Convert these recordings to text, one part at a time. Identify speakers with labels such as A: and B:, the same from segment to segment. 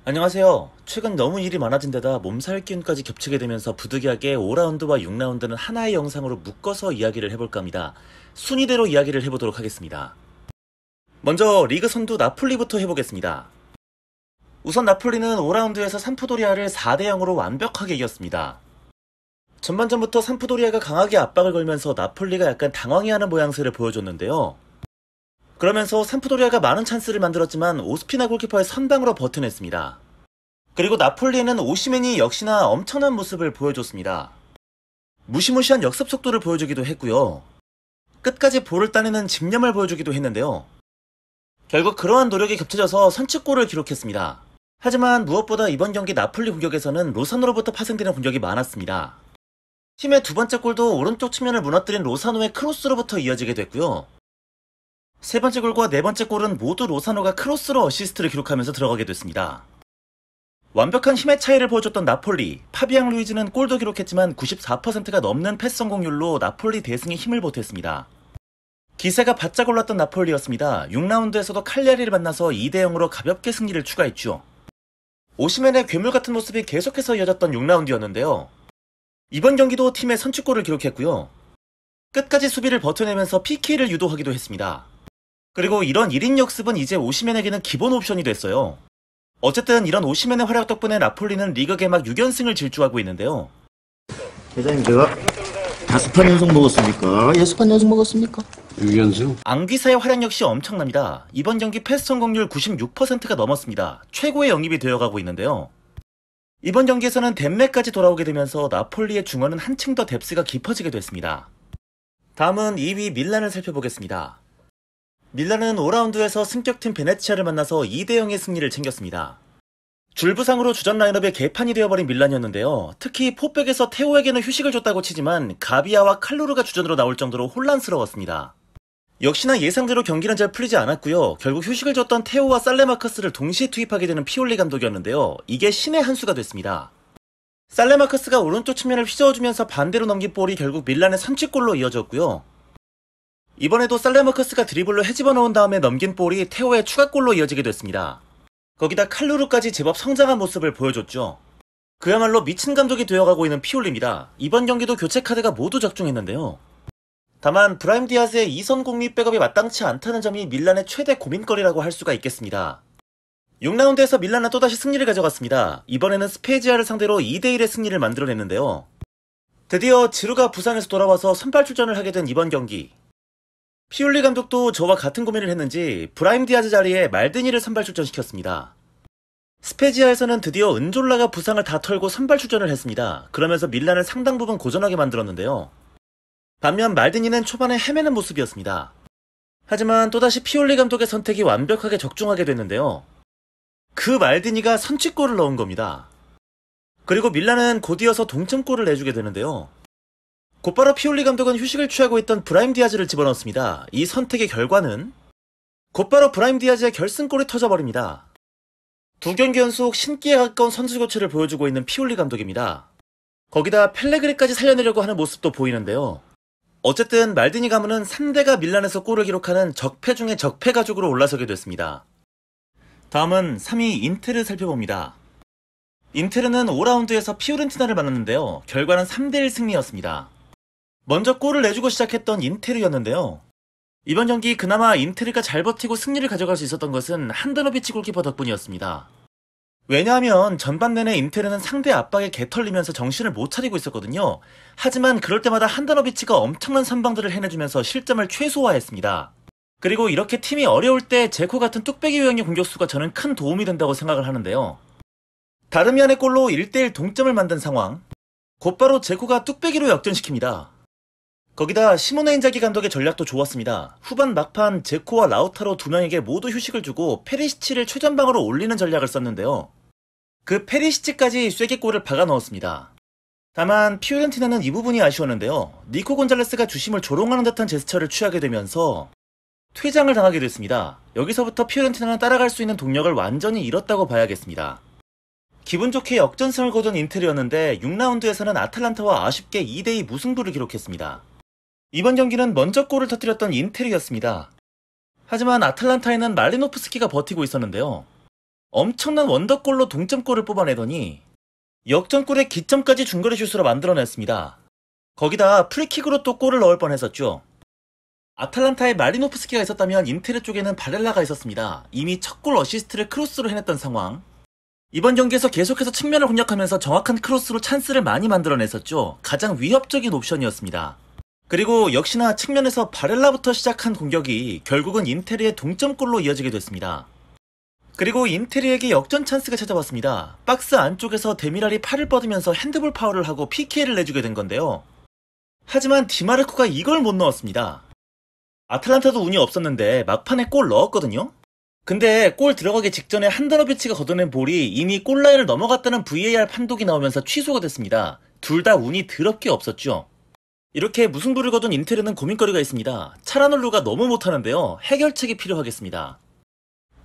A: 안녕하세요. 최근 너무 일이 많아진 데다 몸살 기운까지 겹치게 되면서 부득이하게 5라운드와 6라운드는 하나의 영상으로 묶어서 이야기를 해볼까 합니다. 순위대로 이야기를 해보도록 하겠습니다. 먼저 리그 선두 나폴리부터 해보겠습니다. 우선 나폴리는 5라운드에서 삼프도리아를 4대0으로 완벽하게 이겼습니다. 전반전부터 삼프도리아가 강하게 압박을 걸면서 나폴리가 약간 당황해하는 모양새를 보여줬는데요. 그러면서 삼프도리아가 많은 찬스를 만들었지만 오스피나 골키퍼의 선방으로 버텨냈습니다. 그리고 나폴리에는 오시멘이 역시나 엄청난 모습을 보여줬습니다. 무시무시한 역습 속도를 보여주기도 했고요. 끝까지 볼을 따내는 집념을 보여주기도 했는데요. 결국 그러한 노력이 겹쳐져서 선취골을 기록했습니다. 하지만 무엇보다 이번 경기 나폴리 공격에서는 로사노로부터 파생되는 공격이 많았습니다. 팀의 두 번째 골도 오른쪽 측면을 무너뜨린 로사노의 크로스로부터 이어지게 됐고요. 세 번째 골과 네 번째 골은 모두 로사노가 크로스로 어시스트를 기록하면서 들어가게 됐습니다. 완벽한 힘의 차이를 보여줬던 나폴리, 파비앙 루이즈는 골도 기록했지만 94%가 넘는 패스 성공률로 나폴리 대승에 힘을 보탰습니다. 기세가 바짝 올랐던 나폴리였습니다. 6라운드에서도 칼리아리를 만나서 2대0으로 가볍게 승리를 추가했죠. 오시멘의 괴물같은 모습이 계속해서 이어졌던 6라운드였는데요. 이번 경기도 팀의 선취골을 기록했고요. 끝까지 수비를 버텨내면서 PK를 유도하기도 했습니다. 그리고 이런 1인 역습은 이제 오시멘에게는 기본 옵션이 됐어요. 어쨌든 이런 오시멘의 활약 덕분에 나폴리는 리그 개막 6연승을 질주하고 있는데요.
B: 회장님, 제가 5판 연속 먹었습니까? 6판 연속 먹었습니까?
C: 6연승?
A: 앙귀사의 활약 역시 엄청납니다. 이번 경기 패스 성공률 96%가 넘었습니다. 최고의 영입이 되어가고 있는데요. 이번 경기에서는 덴메까지 돌아오게 되면서 나폴리의 중원은 한층 더 뎁스가 깊어지게 됐습니다. 다음은 2위 밀란을 살펴보겠습니다. 밀란은 5라운드에서 승격팀 베네치아를 만나서 2대0의 승리를 챙겼습니다. 줄부상으로 주전 라인업의 개판이 되어버린 밀란이었는데요. 특히 포백에서 테오에게는 휴식을 줬다고 치지만 가비아와 칼루르가 주전으로 나올 정도로 혼란스러웠습니다. 역시나 예상대로 경기는 잘 풀리지 않았고요. 결국 휴식을 줬던 테오와 살레마커스를 동시에 투입하게 되는 피올리 감독이었는데요. 이게 신의 한 수가 됐습니다. 살레마커스가 오른쪽 측면을 휘저어주면서 반대로 넘긴 볼이 결국 밀란의 선취골로 이어졌고요. 이번에도 살레마커스가 드리블로 헤집어 넣은 다음에 넘긴 볼이 테오의 추가골로 이어지게 됐습니다. 거기다 칼루르까지 제법 성장한 모습을 보여줬죠. 그야말로 미친 감독이 되어가고 있는 피올리입니다. 이번 경기도 교체 카드가 모두 적중했는데요. 다만 브라임 디아즈의 2선 공미 백업이 마땅치 않다는 점이 밀란의 최대 고민거리라고 할 수가 있겠습니다. 6라운드에서 밀란은 또다시 승리를 가져갔습니다. 이번에는 스페지아를 상대로 2대1의 승리를 만들어냈는데요. 드디어 지루가 부상에서 돌아와서 선발 출전을 하게 된 이번 경기. 피올리 감독도 저와 같은 고민을 했는지 브라임 디아즈 자리에 말드니를 선발 출전시켰습니다. 스페지아에서는 드디어 은졸라가 부상을 다 털고 선발 출전을 했습니다. 그러면서 밀란을 상당 부분 고전하게 만들었는데요. 반면 말드니는 초반에 헤매는 모습이었습니다. 하지만 또다시 피올리 감독의 선택이 완벽하게 적중하게 됐는데요. 그 말드니가 선취골을 넣은 겁니다. 그리고 밀란은 곧 이어서 동점골을 내주게 되는데요. 곧바로 피올리 감독은 휴식을 취하고 있던 브라임 디아즈를 집어넣습니다. 이 선택의 결과는 곧바로 브라임 디아즈의 결승골이 터져버립니다. 두 경기 연속 신기에 가까운 선수 교체를 보여주고 있는 피올리 감독입니다. 거기다 펠레그리까지 살려내려고 하는 모습도 보이는데요. 어쨌든 말디니 가문은 3대가 밀란에서 골을 기록하는 적폐 중의 적폐 가족으로 올라서게 됐습니다. 다음은 3위 인테를 살펴봅니다. 인테르는 5라운드에서 피오렌티나를 만났는데요. 결과는 3대1 승리였습니다. 먼저 골을 내주고 시작했던 인테르였는데요. 이번 경기 그나마 인테르가 잘 버티고 승리를 가져갈 수 있었던 것은 한다노비치 골키퍼 덕분이었습니다. 왜냐하면 전반 내내 인테르는 상대 압박에 개털리면서 정신을 못 차리고 있었거든요. 하지만 그럴 때마다 한다노비치가 엄청난 선방들을 해내주면서 실점을 최소화했습니다. 그리고 이렇게 팀이 어려울 때 제코 같은 뚝배기 유형의 공격수가 저는 큰 도움이 된다고 생각을 하는데요. 다르미안의 골로 1대1 동점을 만든 상황. 곧바로 제코가 뚝배기로 역전시킵니다. 거기다 시모네 인자기 감독의 전략도 좋았습니다. 후반 막판 제코와 라우타로 두 명에게 모두 휴식을 주고 페리시치를 최전방으로 올리는 전략을 썼는데요. 그 페리시치까지 쐐기골을 박아 넣었습니다. 다만 피오렌티나는 이 부분이 아쉬웠는데요. 니코 곤잘레스가 주심을 조롱하는 듯한 제스처를 취하게 되면서 퇴장을 당하게 됐습니다. 여기서부터 피오렌티나는 따라갈 수 있는 동력을 완전히 잃었다고 봐야겠습니다. 기분 좋게 역전승을 거둔 인텔이었는데 6라운드에서는 아탈란타와 아쉽게 2대2 무승부를 기록했습니다. 이번 경기는 먼저 골을 터뜨렸던 인텔이었습니다. 하지만 아탈란타에는 말리노프스키가 버티고 있었는데요. 엄청난 원더골로 동점골을 뽑아내더니 역전골의 기점까지 중거리 슛으로 만들어냈습니다. 거기다 프리킥으로 또 골을 넣을 뻔했었죠. 아탈란타에 말리노프스키가 있었다면 인테르 쪽에는 바렐라가 있었습니다. 이미 첫 골 어시스트를 크로스로 해냈던 상황. 이번 경기에서 계속해서 측면을 공략하면서 정확한 크로스로 찬스를 많이 만들어냈었죠. 가장 위협적인 옵션이었습니다. 그리고 역시나 측면에서 바렐라부터 시작한 공격이 결국은 인테르의 동점골로 이어지게 됐습니다. 그리고 인테르에게 역전 찬스가 찾아왔습니다. 박스 안쪽에서 데미랄이 팔을 뻗으면서 핸드볼 파울을 하고 PK를 내주게 된 건데요. 하지만 디마르코가 이걸 못 넣었습니다. 아탈란타도 운이 없었는데 막판에 골 넣었거든요? 근데 골 들어가기 직전에 한다노비치가 걷어낸 볼이 이미 골라인을 넘어갔다는 VAR 판독이 나오면서 취소가 됐습니다. 둘 다 운이 더럽게 없었죠. 이렇게 무승부를 거둔 인테르는 고민거리가 있습니다. 차라놀루가 너무 못하는데요. 해결책이 필요하겠습니다.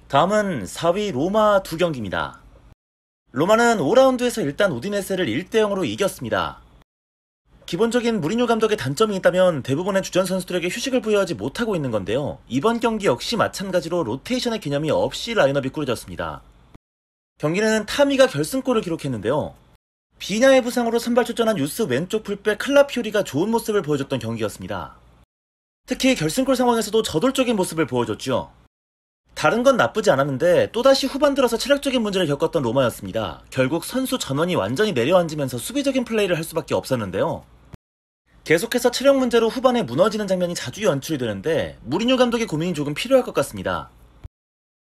A: 다음은 4위 로마 두 경기입니다. 로마는 5라운드에서 일단 우디네세를 1대0으로 이겼습니다. 기본적인 무리뉴 감독의 단점이 있다면 대부분의 주전 선수들에게 휴식을 부여하지 못하고 있는 건데요. 이번 경기 역시 마찬가지로 로테이션의 개념이 없이 라인업이 꾸려졌습니다. 경기는 타미가 결승골을 기록했는데요. 비냐의 부상으로 선발 출전한 유스 왼쪽 풀백 클라피오리가 좋은 모습을 보여줬던 경기였습니다. 특히 결승골 상황에서도 저돌적인 모습을 보여줬죠. 다른 건 나쁘지 않았는데 또다시 후반 들어서 체력적인 문제를 겪었던 로마였습니다. 결국 선수 전원이 완전히 내려앉으면서 수비적인 플레이를 할 수밖에 없었는데요. 계속해서 체력 문제로 후반에 무너지는 장면이 자주 연출이 되는데 무리뉴 감독의 고민이 조금 필요할 것 같습니다.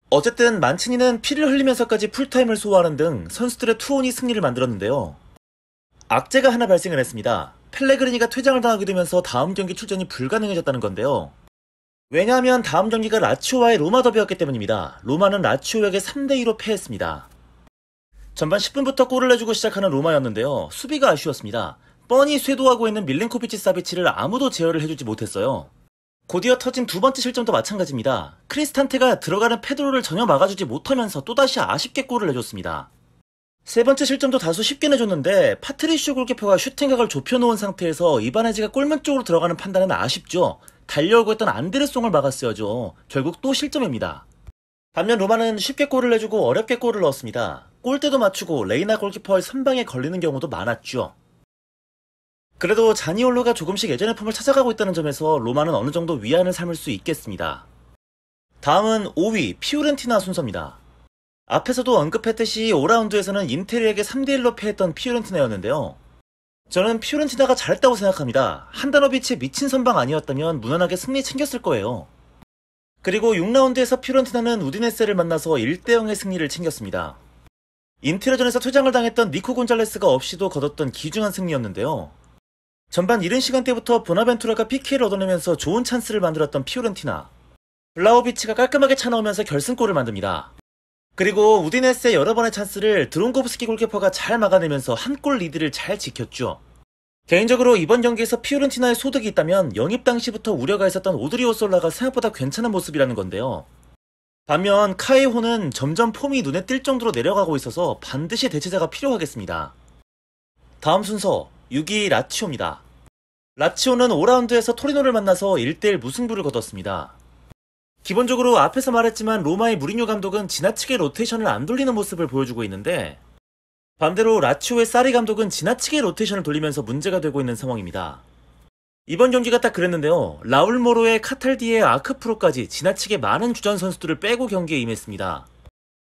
A: 어쨌든 만치니는 피를 흘리면서까지 풀타임을 소화하는 등 선수들의 투혼이 승리를 만들었는데요. 악재가 하나 발생을 했습니다. 펠레그리니가 퇴장을 당하게 되면서 다음 경기 출전이 불가능해졌다는 건데요. 왜냐하면 다음 경기가 라치오와의 로마 더비였기 때문입니다. 로마는 라치오에게 3대2로 패했습니다. 전반 10분부터 골을 내주고 시작하는 로마였는데요. 수비가 아쉬웠습니다. 뻔히 쇄도하고 있는 밀린코비치 사비치를 아무도 제어를 해주지 못했어요. 곧이어 터진 두 번째 실점도 마찬가지입니다. 크리스탄테가 들어가는 페드로를 전혀 막아주지 못하면서 또다시 아쉽게 골을 내줬습니다. 세 번째 실점도 다소 쉽게 내줬는데 파트리슈 골키퍼가 슈팅각을 좁혀놓은 상태에서 이바네즈가 골문 쪽으로 들어가는 판단은 아쉽죠. 달려오고 있던 안데르송을 막았어야죠. 결국 또 실점입니다. 반면 로마는 쉽게 골을 내주고 어렵게 골을 넣었습니다. 골대도 맞추고 레이나 골키퍼의 선방에 걸리는 경우도 많았죠. 그래도 자니올로가 조금씩 예전의 폼을 찾아가고 있다는 점에서 로마는 어느 정도 위안을 삼을 수 있겠습니다. 다음은 5위 피오렌티나 순서입니다. 앞에서도 언급했듯이 5라운드에서는 인테리에게 3대1로 패했던 피오렌티나였는데요. 저는 피오렌티나가 잘했다고 생각합니다. 한다노비치의 미친 선방 아니었다면 무난하게 승리 챙겼을 거예요. 그리고 6라운드에서 피오렌티나는 우디네세를 만나서 1대0의 승리를 챙겼습니다. 인테르전에서 퇴장을 당했던 니코 곤잘레스가 없이도 거뒀던 귀중한 승리였는데요. 전반 이른 시간대부터 보나벤투라가 PK를 얻어내면서 좋은 찬스를 만들었던 피오렌티나. 블라호비치가 깔끔하게 차넣으면서 결승골을 만듭니다. 그리고 우디네스의 여러 번의 찬스를 드론고브스키 골키퍼가 잘 막아내면서 한 골 리드를 잘 지켰죠. 개인적으로 이번 경기에서 피오렌티나의 소득이 있다면 영입 당시부터 우려가 있었던 오드리오 솔라가 생각보다 괜찮은 모습이라는 건데요. 반면 카이호는 점점 폼이 눈에 띌 정도로 내려가고 있어서 반드시 대체자가 필요하겠습니다. 다음 순서 6위 라치오입니다. 라치오는 5라운드에서 토리노를 만나서 1대1 무승부를 거뒀습니다. 기본적으로 앞에서 말했지만 로마의 무리뉴 감독은 지나치게 로테이션을 안 돌리는 모습을 보여주고 있는데 반대로 라치오의 사리 감독은 지나치게 로테이션을 돌리면서 문제가 되고 있는 상황입니다. 이번 경기가 딱 그랬는데요. 라울 모로의 카탈디의 아크프로까지 지나치게 많은 주전 선수들을 빼고 경기에 임했습니다.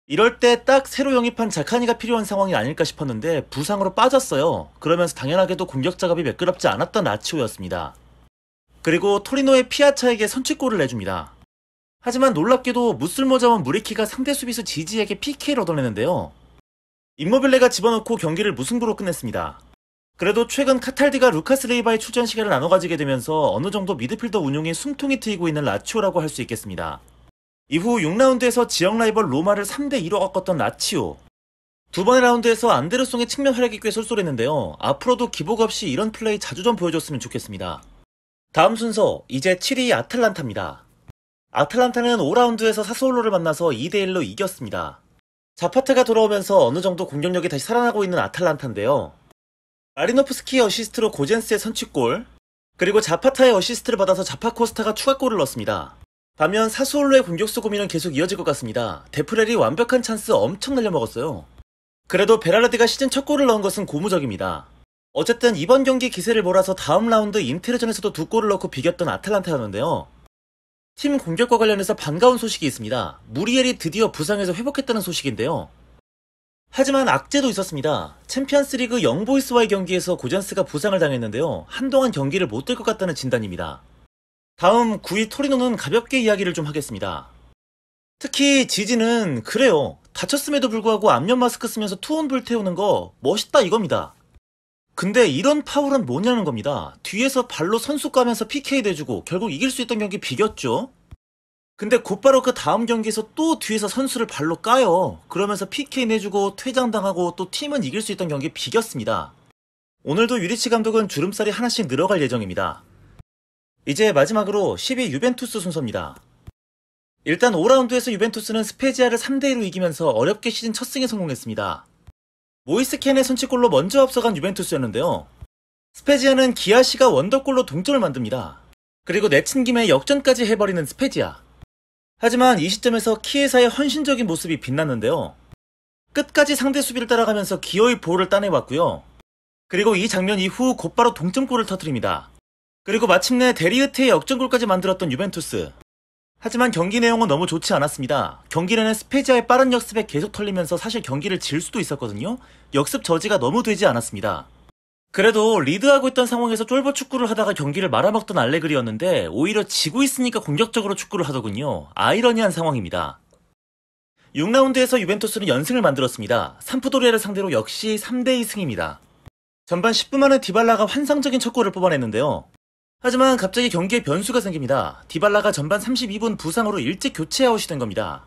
A: 이럴 때 딱 새로 영입한 자카니가 필요한 상황이 아닐까 싶었는데 부상으로 빠졌어요. 그러면서 당연하게도 공격 작업이 매끄럽지 않았던 라치오였습니다. 그리고 토리노의 피아차에게 선취골을 내줍니다. 하지만 놀랍게도 무슬모 자원 무리키가 상대 수비수 지지에게 PK를 얻어내는데요. 임모빌레가 집어넣고 경기를 무승부로 끝냈습니다. 그래도 최근 카탈디가 루카스 레이바의 출전 시간을 나눠 가지게 되면서 어느 정도 미드필더 운용에 숨통이 트이고 있는 라치오라고 할 수 있겠습니다. 이후 6라운드에서 지역 라이벌 로마를 3대2로 꺾었던 라치오. 두 번의 라운드에서 안데르송의 측면 활약이 꽤 쏠쏠했는데요. 앞으로도 기복 없이 이런 플레이 자주 좀 보여줬으면 좋겠습니다. 다음 순서 이제 7위 아탈란타입니다. 아탈란타는 5라운드에서 사스올로를 만나서 2대1로 이겼습니다. 자파타가 돌아오면서 어느 정도 공격력이 다시 살아나고 있는 아탈란타인데요. 마리노프스키의 어시스트로 고젠스의 선취골, 그리고 자파타의 어시스트를 받아서 자파코스타가 추가골을 넣었습니다. 반면 사스올로의 공격수 고민은 계속 이어질 것 같습니다. 데프렐이 완벽한 찬스 엄청 날려먹었어요. 그래도 베랄라드가 시즌 첫 골을 넣은 것은 고무적입니다. 어쨌든 이번 경기 기세를 몰아서 다음 라운드 인테르전에서도 2골을 넣고 비겼던 아탈란타였는데요. 팀 공격과 관련해서 반가운 소식이 있습니다. 무리엘이 드디어 부상에서 회복했다는 소식인데요. 하지만 악재도 있었습니다. 챔피언스리그 영보이스와의 경기에서 고젠스가 부상을 당했는데요. 한동안 경기를 못 뛸 것 같다는 진단입니다. 다음 9위 토리노는 가볍게 이야기를 좀 하겠습니다. 특히 지지는 그래요. 다쳤음에도 불구하고 안면 마스크 쓰면서 투혼 불태우는 거 멋있다 이겁니다. 근데 이런 파울은 뭐냐는 겁니다. 뒤에서 발로 선수 까면서 PK 내주고 결국 이길 수 있던 경기 비겼죠. 근데 곧바로 그 다음 경기에서 또 뒤에서 선수를 발로 까요. 그러면서 PK 내주고 퇴장당하고 또 팀은 이길 수 있던 경기 비겼습니다. 오늘도 유리치 감독은 주름살이 하나씩 늘어갈 예정입니다. 이제 마지막으로 10위 유벤투스 순서입니다. 일단 5라운드에서 유벤투스는 스페지아를 3대2로 이기면서 어렵게 시즌 첫 승에 성공했습니다. 모이스 켄의 선취골로 먼저 앞서간 유벤투스였는데요. 스페지아는 기아시가 원더골로 동점을 만듭니다. 그리고 내친 김에 역전까지 해버리는 스페지아. 하지만 이 시점에서 키에사의 헌신적인 모습이 빛났는데요. 끝까지 상대 수비를 따라가면서 기어이 볼을 따내왔고요. 그리고 이 장면 이후 곧바로 동점골을 터뜨립니다. 그리고 마침내 데리흐트의 역전골까지 만들었던 유벤투스. 하지만 경기 내용은 너무 좋지 않았습니다. 경기 내내 스페지아의 빠른 역습에 계속 털리면서 사실 경기를 질 수도 있었거든요. 역습 저지가 너무 되지 않았습니다. 그래도 리드하고 있던 상황에서 쫄보 축구를 하다가 경기를 말아먹던 알레그리였는데 오히려 지고 있으니까 공격적으로 축구를 하더군요. 아이러니한 상황입니다. 6라운드에서 유벤투스는 연승을 만들었습니다. 삼프도리아를 상대로 역시 3대2 승입니다. 전반 10분 만에 디발라가 환상적인 첫 골을 뽑아냈는데요. 하지만 갑자기 경기에 변수가 생깁니다. 디발라가 전반 32분 부상으로 일찍 교체 아웃이 된 겁니다.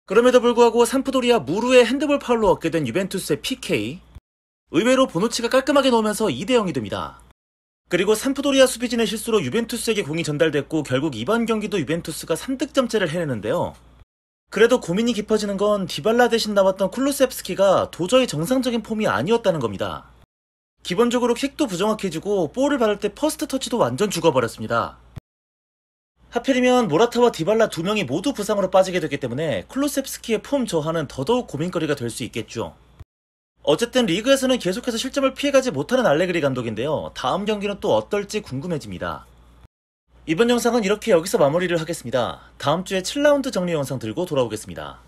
A: 그럼에도 불구하고 삼프도리아 무르의 핸드볼 파울로 얻게 된 유벤투스의 PK. 의외로 보누치가 깔끔하게 넣으면서 2대0이 됩니다. 그리고 삼프도리아 수비진의 실수로 유벤투스에게 공이 전달됐고 결국 이번 경기도 유벤투스가 3득점째를 해내는데요. 그래도 고민이 깊어지는 건 디발라 대신 나왔던 쿨루셉스키가 도저히 정상적인 폼이 아니었다는 겁니다. 기본적으로 킥도 부정확해지고 볼을 받을 때 퍼스트 터치도 완전 죽어버렸습니다. 하필이면 모라타와 디발라 두 명이 모두 부상으로 빠지게 됐기 때문에 쿨루셉스키의 폼 저하는 더더욱 고민거리가 될 수 있겠죠. 어쨌든 리그에서는 계속해서 실점을 피해가지 못하는 알레그리 감독인데요. 다음 경기는 또 어떨지 궁금해집니다. 이번 영상은 이렇게 여기서 마무리를 하겠습니다. 다음 주에 7라운드 정리 영상 들고 돌아오겠습니다.